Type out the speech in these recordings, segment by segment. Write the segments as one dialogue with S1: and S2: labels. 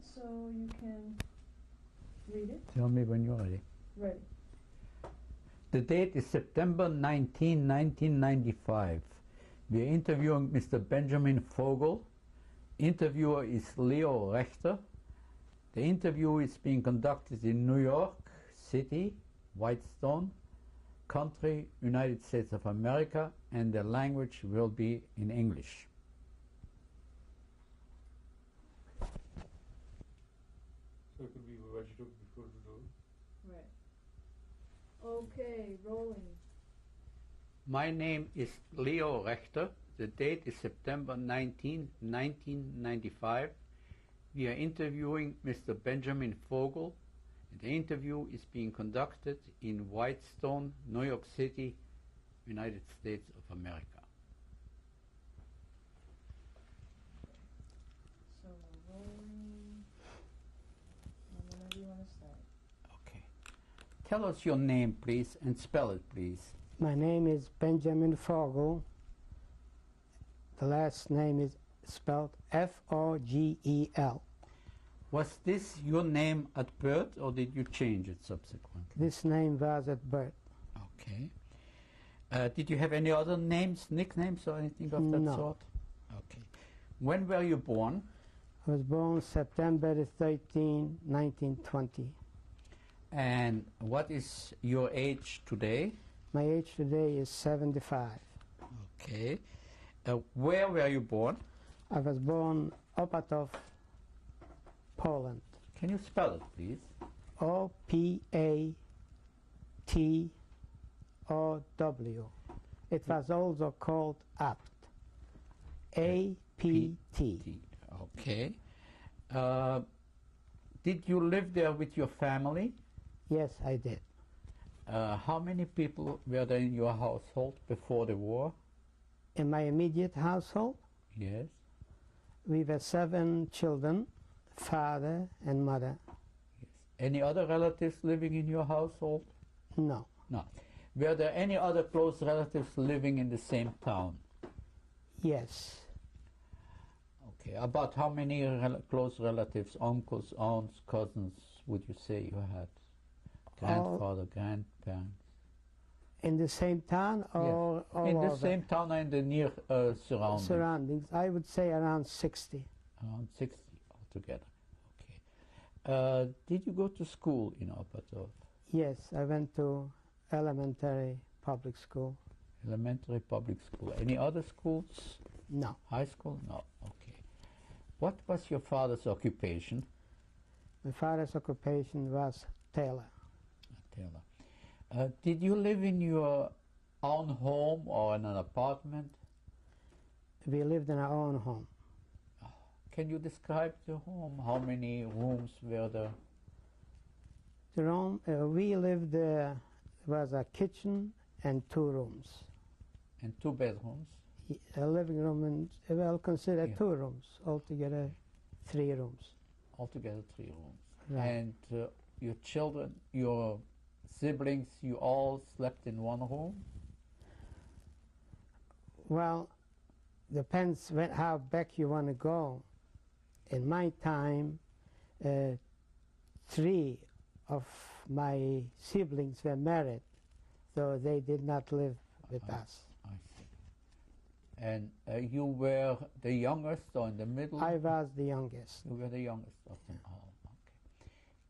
S1: it so you can read it.
S2: Tell me when you're ready.
S1: Ready.
S2: The date is September 19, 1995. We are interviewing Mr. Benjamin Fogel. Interviewer is Leo Rechter. The interview is being conducted in New York City, Whitestone, country, United States of America, and the language will be in English.
S3: So it could be what you took before the door.
S1: Right. Okay, rolling.
S2: My name is Leo Rechter. The date is September 19, 1995. We are interviewing Mr. Benjamin Fogel. The interview is being conducted in Whitestone, New York City, United States of America.
S1: So we're rolling. And whenever you want to start.
S2: Okay. Tell us your name, please, and spell it, please.
S4: My name is Benjamin Fogel. The last name is spelled Fogel.
S2: Was this your name at birth, or did you change it subsequently?
S4: This name was at birth.
S2: Okay. Did you have any other names, nicknames, or anything of that
S4: No.
S2: sort? Okay. When were you born?
S4: I was born September 13, 1920.
S2: And what is your age today?
S4: My age today is 75.
S2: Okay. Where were you born?
S4: I was born Opatov, Poland.
S2: Can you spell it, please?
S4: O-P-A-T-O-W. It was also called Apt. A-P-T.
S2: Okay. Did you live there with your family?
S4: Yes, I did.
S2: How many people were there in your household before the war?
S4: In my immediate household,
S2: Yes.
S4: we were 7 children, father and mother.
S2: Yes. Any other relatives living in your household?
S4: No.
S2: No. Were there any other close relatives living in the same town?
S4: Yes.
S2: Okay. About how many close relatives, uncles, aunts, cousins, would you say you had? Grandfather, grandparents?
S4: In the same town or
S2: Yes.
S4: all
S2: In the
S4: over?
S2: same town and the near surroundings?
S4: Surroundings. I would say around 60.
S2: Around 60 altogether. Okay. Did you go to school in Opatov?
S4: Yes, I went to elementary public school.
S2: Elementary public school. Any other schools?
S4: No.
S2: High school? No. Okay. What was your father's occupation?
S4: My father's occupation was tailor.
S2: Taylor. Did you live in your own home or in an apartment?
S4: We lived in our own home.
S2: Can you describe the home? How many rooms were there?
S4: The room we lived was a kitchen and 2 rooms.
S2: And 2 bedrooms?
S4: A living room and, well, consider
S2: Yeah.
S4: 2 rooms. Altogether 3 rooms.
S2: Altogether 3 rooms.
S4: Right.
S2: And your children, your siblings, you all slept in one room?
S4: Well, depends how back you want to go. In my time, 3 of my siblings were married, so they did not live with us.
S2: I see. And you were the youngest or in the middle?
S4: I was the youngest.
S2: You were the youngest of them all.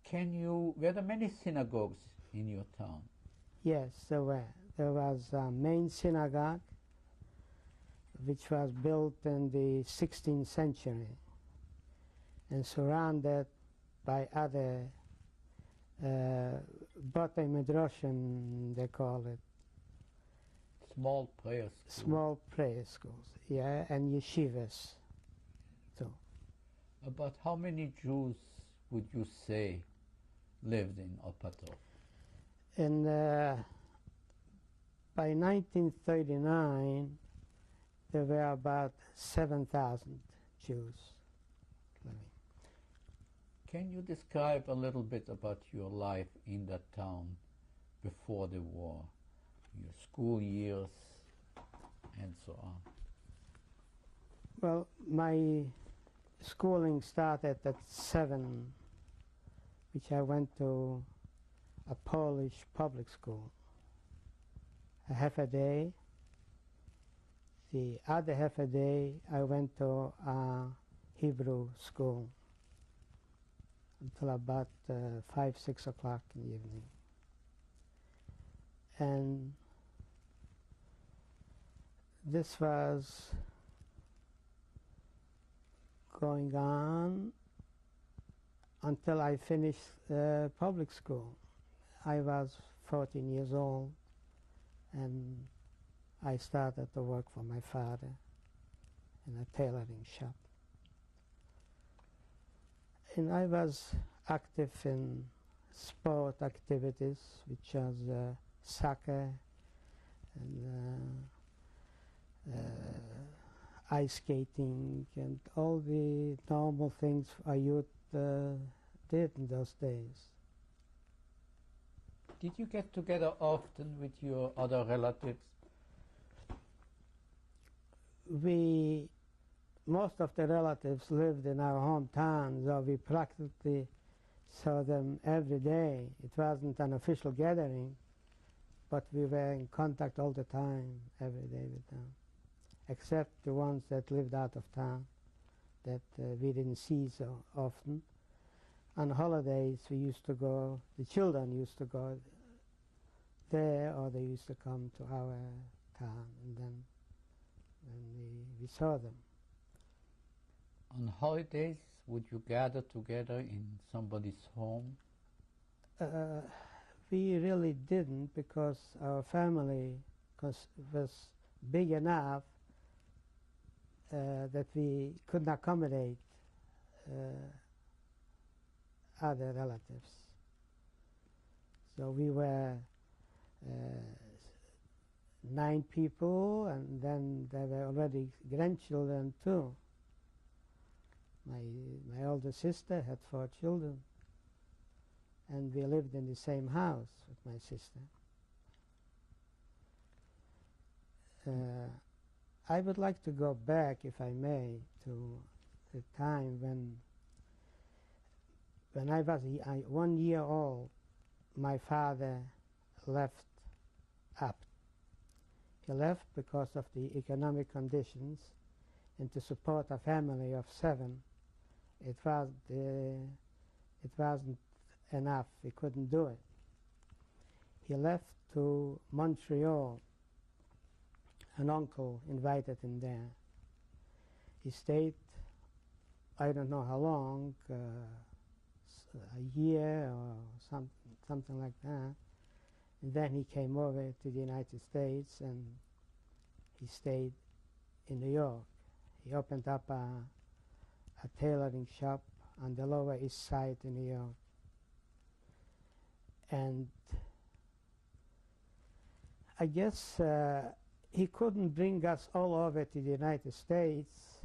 S2: Okay. Were there many synagogues in your town?
S4: Yes, there were. There was a main synagogue, which was built in the 16th century and surrounded by other Batei Midrashim, they call it.
S2: Small prayer schools.
S4: Small prayer schools, yeah, and yeshivas, too.
S2: About how many Jews would you say lived in Opatov?
S4: And by 1939, there were about 7,000 Jews living.
S2: Can you describe a little bit about your life in that town before the war? Your school years and so on.
S4: Well, my schooling started at 7, which I went to a Polish public school, a half a day. The other half a day I went to a Hebrew school until about 5, 6 o'clock in the evening. And this was going on until I finished public school. I was 14 years old, and I started to work for my father in a tailoring shop. And I was active in sport activities, which was soccer and ice skating and all the normal things a youth did in those days.
S2: Did you get together often with your other relatives?
S4: Most of the relatives lived in our hometown, so we practically saw them every day. It wasn't an official gathering, but we were in contact all the time, every day with them, except the ones that lived out of town that we didn't see so often. On holidays, we used to go, the children used to go there, or they used to come to our town, and then we saw them.
S2: On holidays, would you gather together in somebody's home?
S4: We really didn't, because our family was big enough that we couldn't accommodate other relatives. So we were 9 people, and then there were already grandchildren too. My older sister had 4 children, and we lived in the same house with my sister. I would like to go back, if I may, to the time when I was 1 year old. My father left up. He left because of the economic conditions, and to support a family of 7, it wasn't enough. We couldn't do it. He left to Montreal. An uncle invited him there. He stayed, I don't know how long, a year or something like that. And then he came over to the United States, and he stayed in New York. He opened up a tailoring shop on the Lower East Side in New York. And I guess he couldn't bring us all over to the United States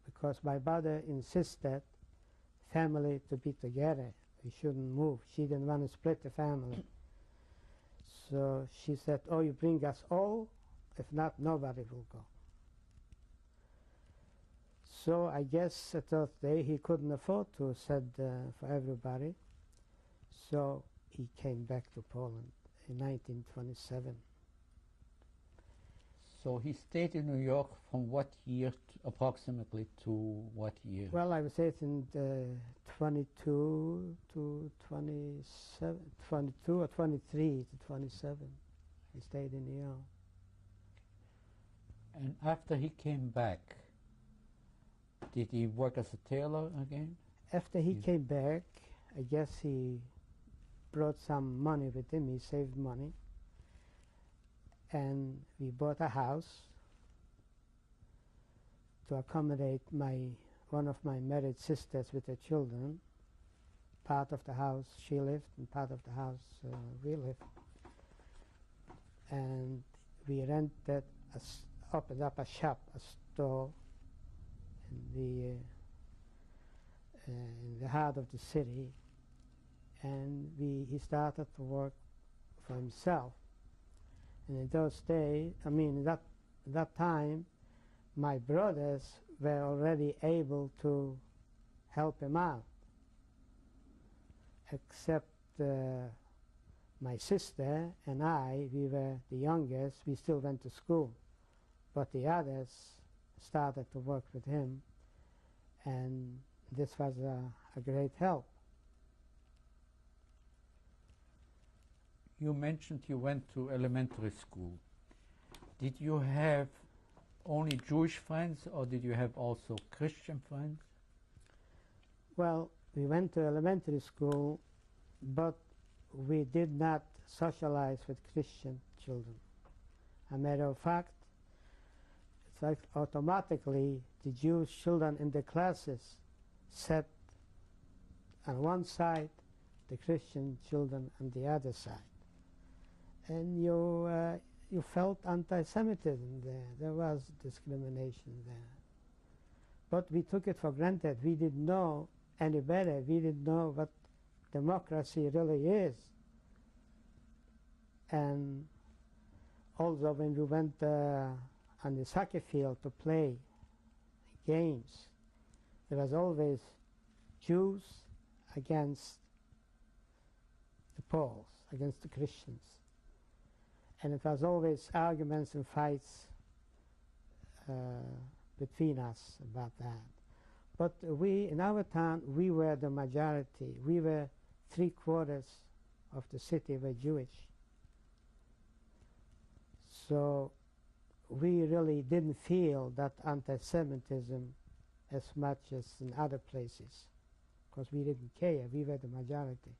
S4: because my mother insisted family to be together. We shouldn't move. She didn't want to split the family. So she said, oh, you bring us all? If not, nobody will go. So I guess at that day he couldn't afford to send for everybody. So he came back to Poland in 1927.
S2: So he stayed in New York from what year approximately to what year?
S4: Well, I would say it's in 22 to 27, 22 or 23 to 27. He stayed in New York.
S2: And after he came back, did he work as a tailor again?
S4: After he came back, I guess he brought some money with him. He saved money. And we bought a house to accommodate one of my married sisters with her children. Part of the house she lived, and part of the house we lived. And we rented, opened up a shop, a store in the heart of the city. And he started to work for himself. And in those days, I mean, that time, my brothers were already able to help him out, except my sister and I. We were the youngest. We still went to school, but the others started to work with him, and this was a great help.
S2: You mentioned you went to elementary school. Did you have only Jewish friends, or did you have also Christian friends?
S4: Well, we went to elementary school, but we did not socialize with Christian children. As a matter of fact, it's like automatically the Jewish children in the classes sat on one side, the Christian children on the other side. And you felt anti-Semitism there. There was discrimination there. But we took it for granted. We didn't know any better. We didn't know what democracy really is. And also when we went on the soccer field to play games, there was always Jews against the Poles, against the Christians. And it was always arguments and fights between us about that. But we, in our town, we were the majority. We were 3/4 of the city were Jewish. So we really didn't feel that anti-Semitism as much as in other places, because we didn't care. We were the majority.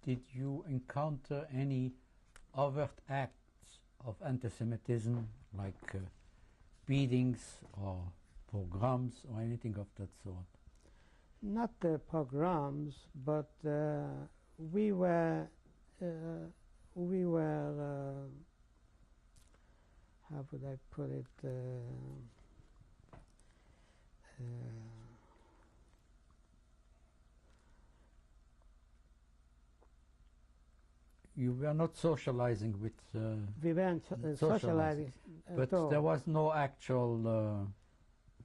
S2: Did you encounter any overt acts of anti-Semitism, like beatings or pogroms or anything of that sort?
S4: Not the pogroms, but we were how would I put it?
S2: You were not socializing with
S4: We weren't socializing
S2: but
S4: at all.
S2: there was no actual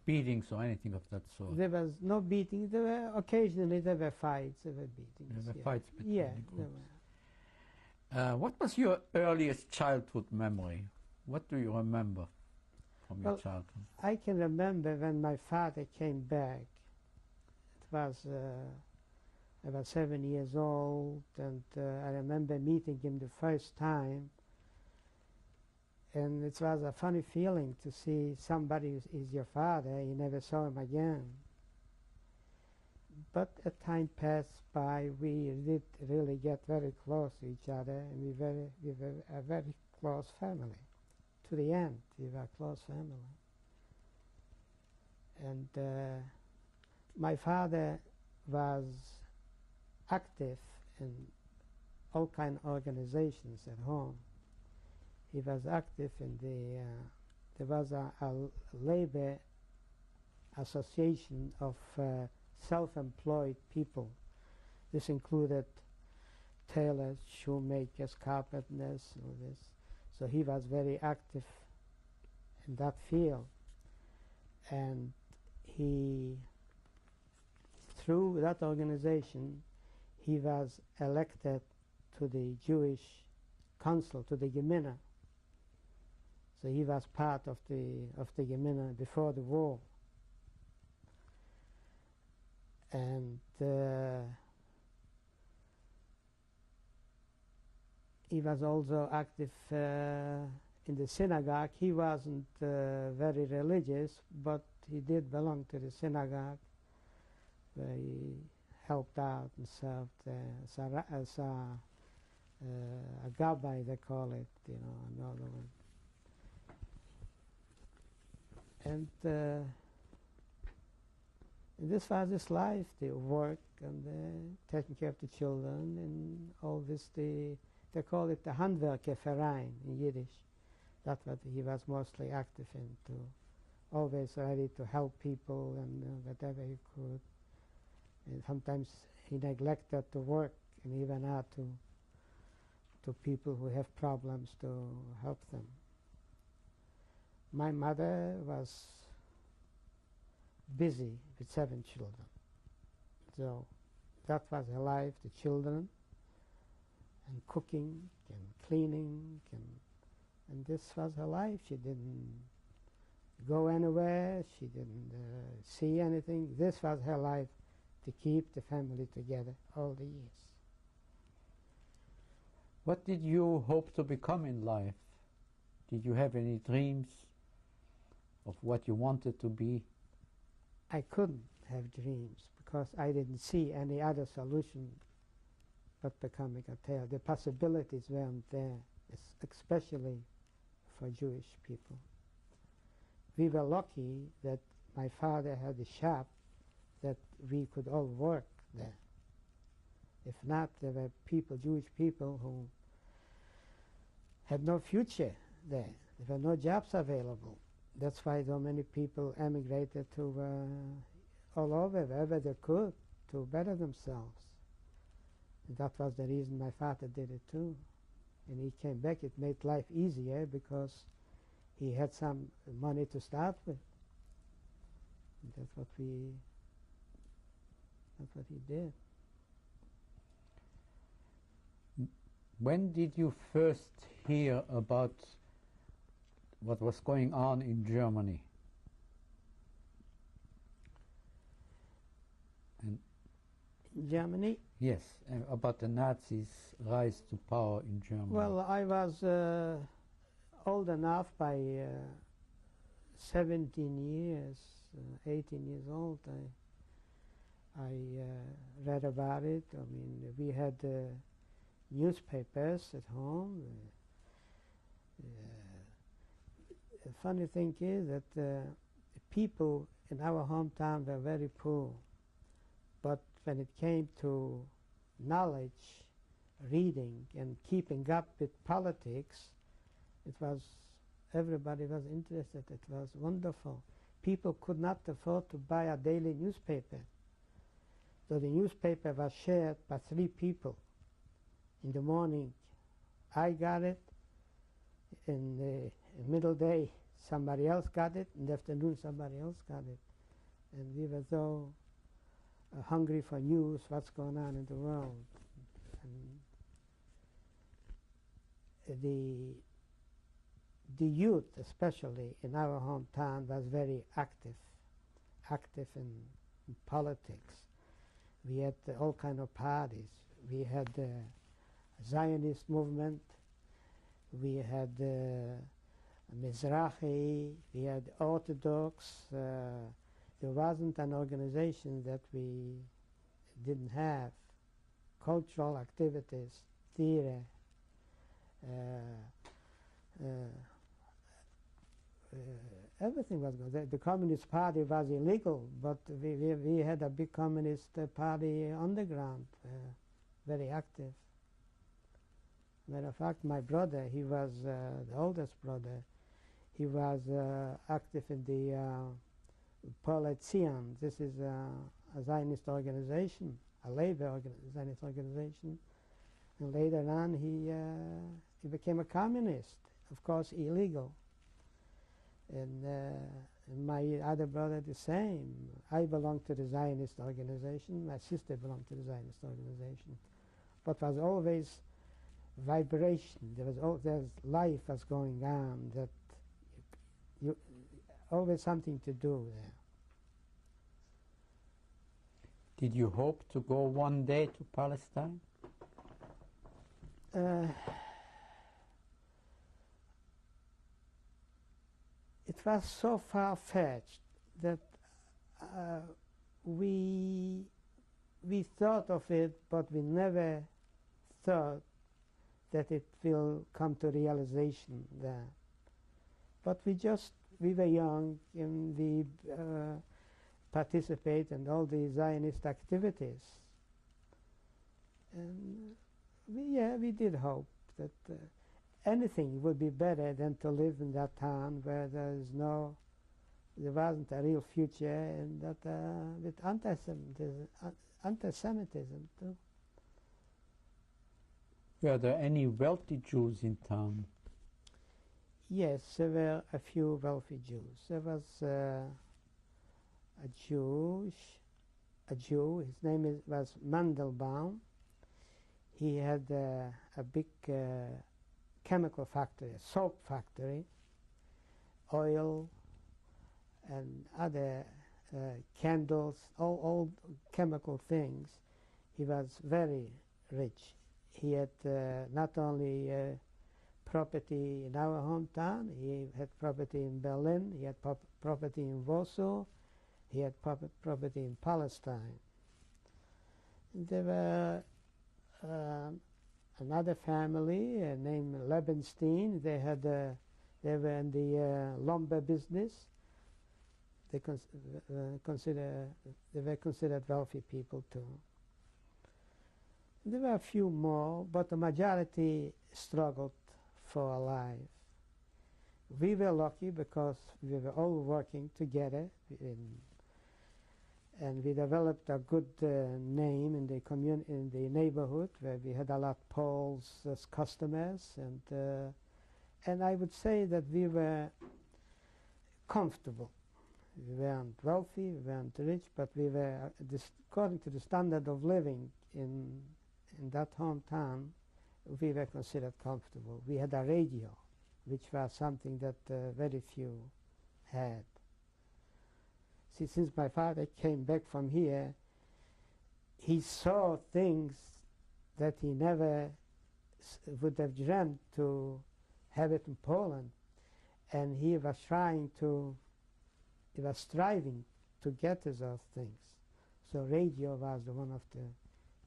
S2: beatings or anything of that sort.
S4: There was no beating. There were occasionally there were fights. There were beatings.
S2: There were fights between
S4: yeah,
S2: the
S4: there
S2: groups.
S4: were.
S2: What was your earliest childhood memory? What do you remember from your
S4: Well,
S2: childhood?
S4: I can remember when my father came back. It was I was 7 years old, and I remember meeting him the first time. And it was a funny feeling to see somebody who is your father. You never saw him again. But as time passed by, we did really get very close to each other, and we were a very close family. To the end, we were a close family. And my father was active in all kind of organizations at home. He was active in there was a labor association of self-employed people. This included tailors, shoemakers, carpenters, all this. So he was very active in that field. And he, through that organization, he was elected to the Jewish council, to the Gemina. So he was part of the Gemina before the war. And he was also active in the synagogue. He wasn't very religious, but he did belong to the synagogue, where he helped out and served as a gabbai, they call it, another one. And this was his life, the work and taking care of the children and all this. They call it the Handwerkerverein in Yiddish. That's what he was mostly active in, always ready to help people and whatever he could. And sometimes he neglected to work, and he went out to people who have problems to help them. My mother was busy with 7 children. So that was her life, the children, and cooking and cleaning, and this was her life. She didn't go anywhere, she didn't see anything. This was her life, to keep the family together all the years.
S2: What did you hope to become in life? Did you have any dreams of what you wanted to be?
S4: I couldn't have dreams because I didn't see any other solution but becoming a tailor. The possibilities weren't there, especially for Jewish people. We were lucky that my father had a shop that we could all work there. If not, there were people, Jewish people, who had no future there. There were no jobs available. That's why so many people emigrated to all over, wherever they could, to better themselves. And that was the reason my father did it too. And he came back. It made life easier because he had some money to start with. And that's what he did.
S2: When did you first hear about what was going on in Germany? And
S4: Germany?
S2: yes, about the Nazis' rise to power in Germany.
S4: Well, I was old enough by 17 years, 18 years old. I read about it. I mean, we had newspapers at home. The funny thing is that people in our hometown were very poor, but when it came to knowledge, reading, and keeping up with politics, everybody was interested. It was wonderful. People could not afford to buy a daily newspaper, so the newspaper was shared by 3 people. In the morning, I got it. In the middle day, somebody else got it. In the afternoon, somebody else got it. And we were so hungry for news, what's going on in the world. And the youth, especially in our hometown, was very active in politics. We had all kind of parties. We had the Zionist movement. We had Mizrahi. We had Orthodox. There wasn't an organization that we didn't have. Cultural activities, theater, everything was good. The Communist Party was illegal, but we had a big Communist Party underground, very active. Matter of fact, my brother, he was the oldest brother, he was active in the Zion. This is a Zionist organization, a labor Zionist organization. And later on, he became a communist, of course, illegal. And my other brother, the same. I belonged to the Zionist organization. My sister belonged to the Zionist organization. But was always vibration. There's life was going on. That you always something to do there.
S2: Did you hope to go one day to Palestine?
S4: It was so far-fetched that we thought of it, but we never thought that it will come to realization there. But we were young, and we participate in all the Zionist activities. And we did hope that anything would be better than to live in that town where there wasn't a real future, and that with anti-Semitism too.
S2: Were there any wealthy Jews in town?
S4: Yes, there were a few wealthy Jews. There was a Jew. His name was Mandelbaum. He had a big chemical factory, a soap factory, oil and other candles, all chemical things. He was very rich. He had not only property in our hometown, he had property in Berlin, he had property in Warsaw, he had property in Palestine. There were another family named Lebenstein. They were in the lumber business. They were considered wealthy people too. There were a few more, but the majority struggled for a life. We were lucky because we were all working together, and we developed a good name in the neighborhood, where we had a lot of Poles as customers, and I would say that we were comfortable. We weren't wealthy, we weren't rich, but we were, according to the standard of living in that hometown, we were considered comfortable. We had a radio, which was something that very few had. See, since my father came back from here, he saw things that he never would have dreamt to have it in Poland, and he was striving to get us those things. So radio was one of the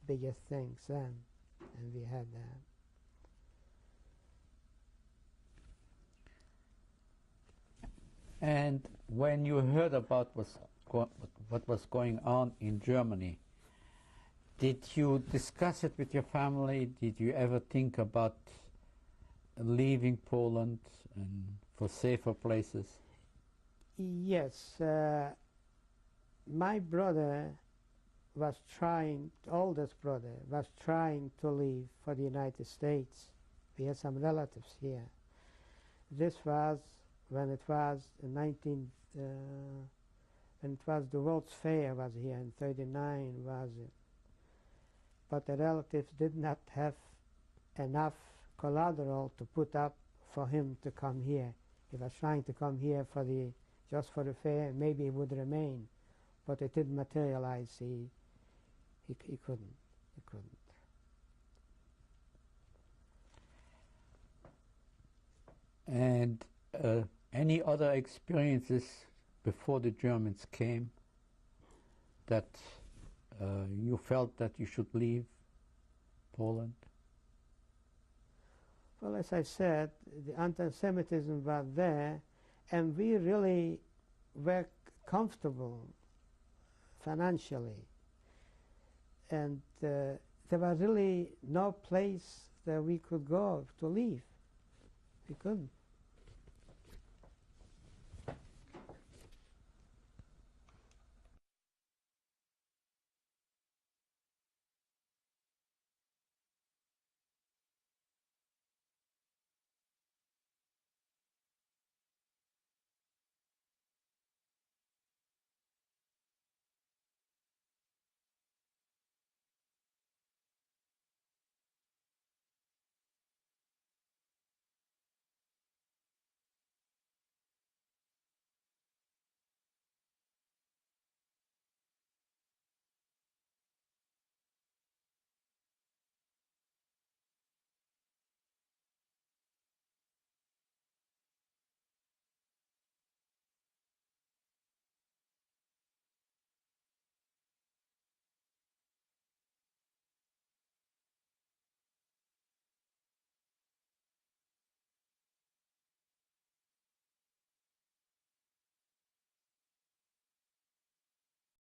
S4: biggest things then, and we had that.
S2: And when you heard about what was going on in Germany, did you discuss it with your family? Did you ever think about leaving Poland and for safer places?
S4: Yes. My brother was trying, oldest brother, was trying to leave for the United States. We had some relatives here. This was when it was when it was the World's Fair was here in '39 was it. But the relatives did not have enough collateral to put up for him to come here. He was trying to come here just for the fair, maybe he would remain, but it didn't materialize. He couldn't.
S2: And any other experiences before the Germans came that you felt that you should leave Poland?
S4: Well, as I said, the anti-Semitism was there, and we really were comfortable financially. And there was really no place that we could go to live. We couldn't.